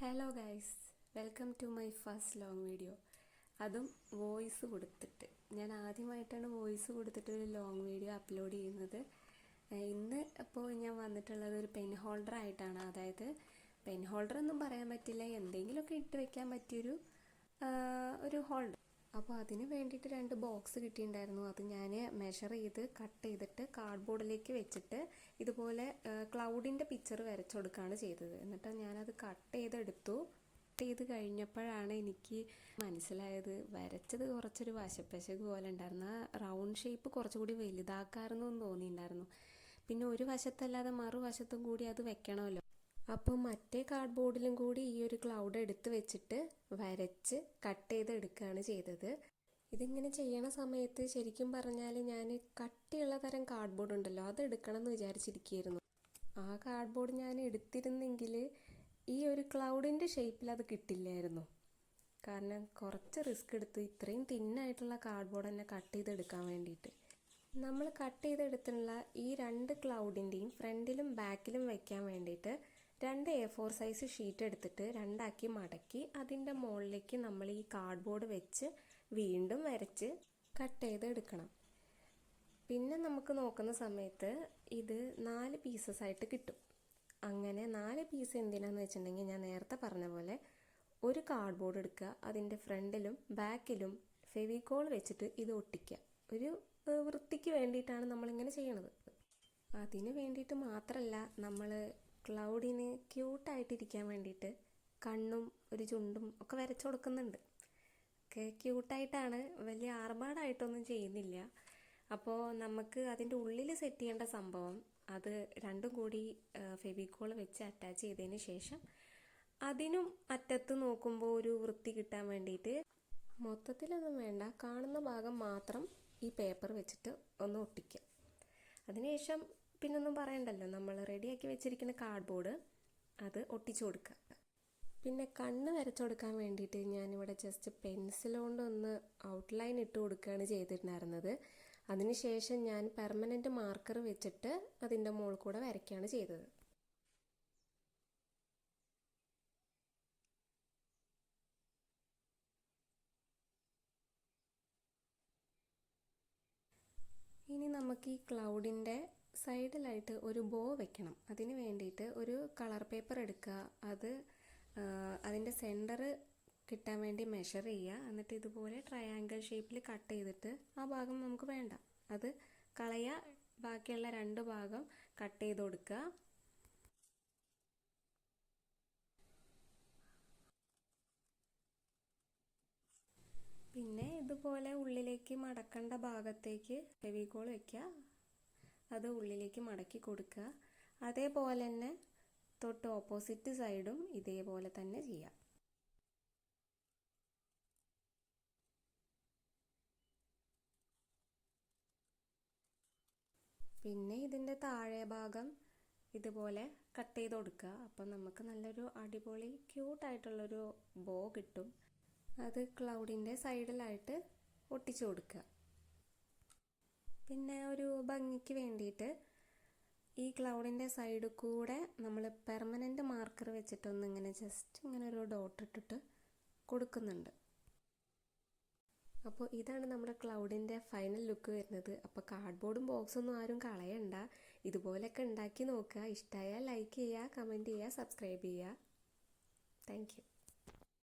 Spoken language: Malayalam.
Hello guys, welcome to my first long video. അതും വോയിസ് കൊടുത്തിട്ട്. ഞാൻ ആദ്യമായിട്ടാണ് വോയിസ് കൊടുത്തിട്ട് ഒരു ലോങ് വീഡിയോ അപ്ലോഡ് ചെയ്യുന്നത്. ഇന്ന് അപ്പോൾ ഞാൻ വന്നിട്ടുള്ളത് ഒരു പെൻ ഹോൾഡർ ആയിട്ടാണ്. അതായത് പെൻ ഹോൾഡർ ഒന്നും പറയാൻ പറ്റില്ല, എന്തെങ്കിലുമൊക്കെ ഇട്ട് വെക്കാൻ പറ്റിയൊരു ഹോൾഡർ. അപ്പോൾ അതിന് വേണ്ടിയിട്ട് 2 ബോക്സ് കിട്ടിയിട്ടുണ്ടായിരുന്നു. അത് ഞാൻ മെഷർ ചെയ്ത് കട്ട് ചെയ്തിട്ട് കാർഡ്ബോർഡിലേക്ക് വെച്ചിട്ട് ഇതുപോലെ ക്ലൗഡിൻ്റെ പിക്ചർ വരച്ചു കൊടുക്കുകയാണ് ചെയ്തത്. എന്നിട്ട് ഞാനത് കട്ട് ചെയ്തെടുത്തു. കട്ട് ചെയ്ത് കഴിഞ്ഞപ്പോഴാണ് എനിക്ക് മനസ്സിലായത് വരച്ചത് കുറച്ചൊരു വശപ്പശക് പോലെ ഉണ്ടായിരുന്നു. ആ റൗണ്ട് ഷേപ്പ് കുറച്ചുകൂടി വലുതാക്കാമായിരുന്നു എന്ന് തോന്നിയിട്ടുണ്ടായിരുന്നു. പിന്നെ ഒരു വശത്തല്ലാതെ മറുവശത്തും കൂടി അത് വെക്കണമല്ലോ. അപ്പോൾ മറ്റേ കാർഡ്ബോർഡിലും കൂടി ഈ ഒരു ക്ലൗഡ് എടുത്ത് വെച്ചിട്ട് വരച്ച് കട്ട് ചെയ്ത് എടുക്കുകയാണ് ചെയ്തത്. ഇതിങ്ങനെ ചെയ്യണ സമയത്ത് ശരിക്കും പറഞ്ഞാൽ ഞാൻ കട്ടിയുള്ള തരം കാർഡ്ബോർഡ് ഉണ്ടല്ലോ, അത് എടുക്കണം എന്ന് വിചാരിച്ചിരിക്കുകയായിരുന്നു. ആ കാർഡ്ബോർഡ് ഞാൻ എടുത്തിരുന്നെങ്കിൽ ഈ ഒരു ക്ലൗഡിൻ്റെ ഷേപ്പിൽ അത് കിട്ടില്ലായിരുന്നു. കാരണം കുറച്ച് റിസ്ക് എടുത്ത് ഇത്രയും തിന്നായിട്ടുള്ള കാർഡ്ബോർഡ് തന്നെ കട്ട് ചെയ്തെടുക്കാൻ വേണ്ടിയിട്ട്. നമ്മൾ കട്ട് ചെയ്തെടുത്തുള്ള ഈ 2 ക്ലൗഡിൻ്റെയും ഫ്രണ്ടിലും ബാക്കിലും വയ്ക്കാൻ വേണ്ടിയിട്ട് 2 A4 സൈസ് ഷീറ്റ് എടുത്തിട്ട് 2ആക്കി മടക്കി അതിൻ്റെ മുകളിലേക്ക് നമ്മൾ ഈ കാർഡ്ബോർഡ് വെച്ച് വീണ്ടും വരച്ച് കട്ട് ചെയ്ത് എടുക്കണം. പിന്നെ നമുക്ക് നോക്കുന്ന സമയത്ത് ഇത് 4 പീസസ് ആയിട്ട് കിട്ടും. അങ്ങനെ 4 പീസ് എന്തിനാന്ന് വെച്ചിട്ടുണ്ടെങ്കിൽ ഞാൻ നേരത്തെ പറഞ്ഞ പോലെ ഒരു കാർഡ്ബോർഡ് എടുക്കുക, അതിൻ്റെ ഫ്രണ്ടിലും ബാക്കിലും ഫെവിക്കോൾ വെച്ചിട്ട് ഇത് ഒട്ടിക്കുക. ഒരു വൃത്തിക്ക് വേണ്ടിയിട്ടാണ് നമ്മളിങ്ങനെ ചെയ്യണത്. അതിന് വേണ്ടിയിട്ട് മാത്രമല്ല, നമ്മൾ ക്ലൗഡിന് ക്യൂട്ടായിട്ടിരിക്കാൻ വേണ്ടിയിട്ട് കണ്ണും ഒരു ചുണ്ടും ഒക്കെ വരച്ചു കൊടുക്കുന്നുണ്ട്. ഒക്കെ ക്യൂട്ടായിട്ടാണ്, വലിയ ആർഭാടായിട്ടൊന്നും ചെയ്യുന്നില്ല. അപ്പോൾ നമുക്ക് അതിൻ്റെ ഉള്ളിൽ സെറ്റ് ചെയ്യേണ്ട സംഭവം അത് 2ഉം കൂടി ഫെവിക്കോൾ വെച്ച് അറ്റാച്ച് ചെയ്തതിന് ശേഷം അതിനും അറ്റത്ത് നോക്കുമ്പോൾ ഒരു വൃത്തി കിട്ടാൻ വേണ്ടിയിട്ട് മൊത്തത്തിലൊന്നും വേണ്ട, കാണുന്ന ഭാഗം മാത്രം ഈ പേപ്പർ വെച്ചിട്ട് ഒന്ന് ഒട്ടിക്കുക. അതിനുശേഷം പിന്നൊന്നും പറയണ്ടല്ലോ, നമ്മൾ റെഡിയാക്കി വെച്ചിരിക്കുന്ന കാർഡ്ബോർഡ് അത് ഒട്ടിച്ചു കൊടുക്കുക. പിന്നെ കണ്ണ് വരച്ചു കൊടുക്കാൻ വേണ്ടിയിട്ട് ഞാനിവിടെ ജസ്റ്റ് പെൻസിൽ കൊണ്ടൊന്ന് ഔട്ട്ലൈൻ ഇട്ട് കൊടുക്കുകയാണ് ചെയ്തിട്ടുണ്ടായിരുന്നത്. അതിനുശേഷം ഞാൻ പെർമനൻറ്റ് മാർക്കർ വെച്ചിട്ട് അതിൻ്റെ മുകളിൽ കൂടെ വരയ്ക്കുകയാണ് ചെയ്തത്. ഇനി നമുക്ക് ഈ ക്ലൗഡിൻ്റെ സൈഡിലായിട്ട് ഒരു ബോ വെക്കണം. അതിന് വേണ്ടിയിട്ട് ഒരു കളർ പേപ്പർ എടുക്കുക, അത് അതിൻ്റെ സെൻറ്റർ കിട്ടാൻ വേണ്ടി മെഷർ ചെയ്യുക. എന്നിട്ട് ഇതുപോലെ ട്രയാങ്കിൾ ഷേപ്പിൽ കട്ട് ചെയ്തിട്ട് ആ ഭാഗം നമുക്ക് വേണ്ട, അത് കളയുക. ബാക്കിയുള്ള 2 ഭാഗം കട്ട് ചെയ്ത് കൊടുക്കുക. പിന്നെ ഇതുപോലെ ഉള്ളിലേക്ക് മടക്കേണ്ട ഭാഗത്തേക്ക് ഫെവിക്കോൾ വയ്ക്കുക, അത് ഉള്ളിലേക്ക് മടക്കി കൊടുക്കുക. അതേപോലെ തന്നെ തൊട്ട് ഓപ്പോസിറ്റ് സൈഡും ഇതേപോലെ തന്നെ ചെയ്യാം. പിന്നെ ഇതിൻ്റെ താഴെ ഭാഗം ഇതുപോലെ കട്ട് ചെയ്ത് കൊടുക്കുക. അപ്പം നമുക്ക് നല്ലൊരു അടിപൊളി ക്യൂട്ടായിട്ടുള്ളൊരു ബോ കിട്ടും. അത് ക്ലൗഡിൻ്റെ സൈഡിലായിട്ട് ഒട്ടിച്ചു കൊടുക്കുക. പിന്നെ ഒരു ഭംഗിക്ക് വേണ്ടിയിട്ട് ഈ ക്ലൗഡിൻ്റെ സൈഡിൽ കൂടെ നമ്മൾ പെർമനൻറ്റ് മാർക്കർ വെച്ചിട്ടൊന്ന് ഇങ്ങനെ ജസ്റ്റ് ഇങ്ങനെ ഒരു ഡോട്ട് ഇട്ടിട്ട് കൊടുക്കുന്നുണ്ട്. അപ്പോൾ ഇതാണ് നമ്മുടെ ക്ലൗഡിൻ്റെ ഫൈനൽ ലുക്ക് വരുന്നത്. അപ്പോൾ കാർഡ്ബോർഡും ബോക്സൊന്നും ആരും കളയണ്ട, ഇതുപോലെയൊക്കെ ഉണ്ടാക്കി നോക്കുക. ഇഷ്ടമായാൽ ലൈക്ക് ചെയ്യുക, കമൻറ്റ് ചെയ്യുക, സബ്സ്ക്രൈബ് ചെയ്യുക. Thank you.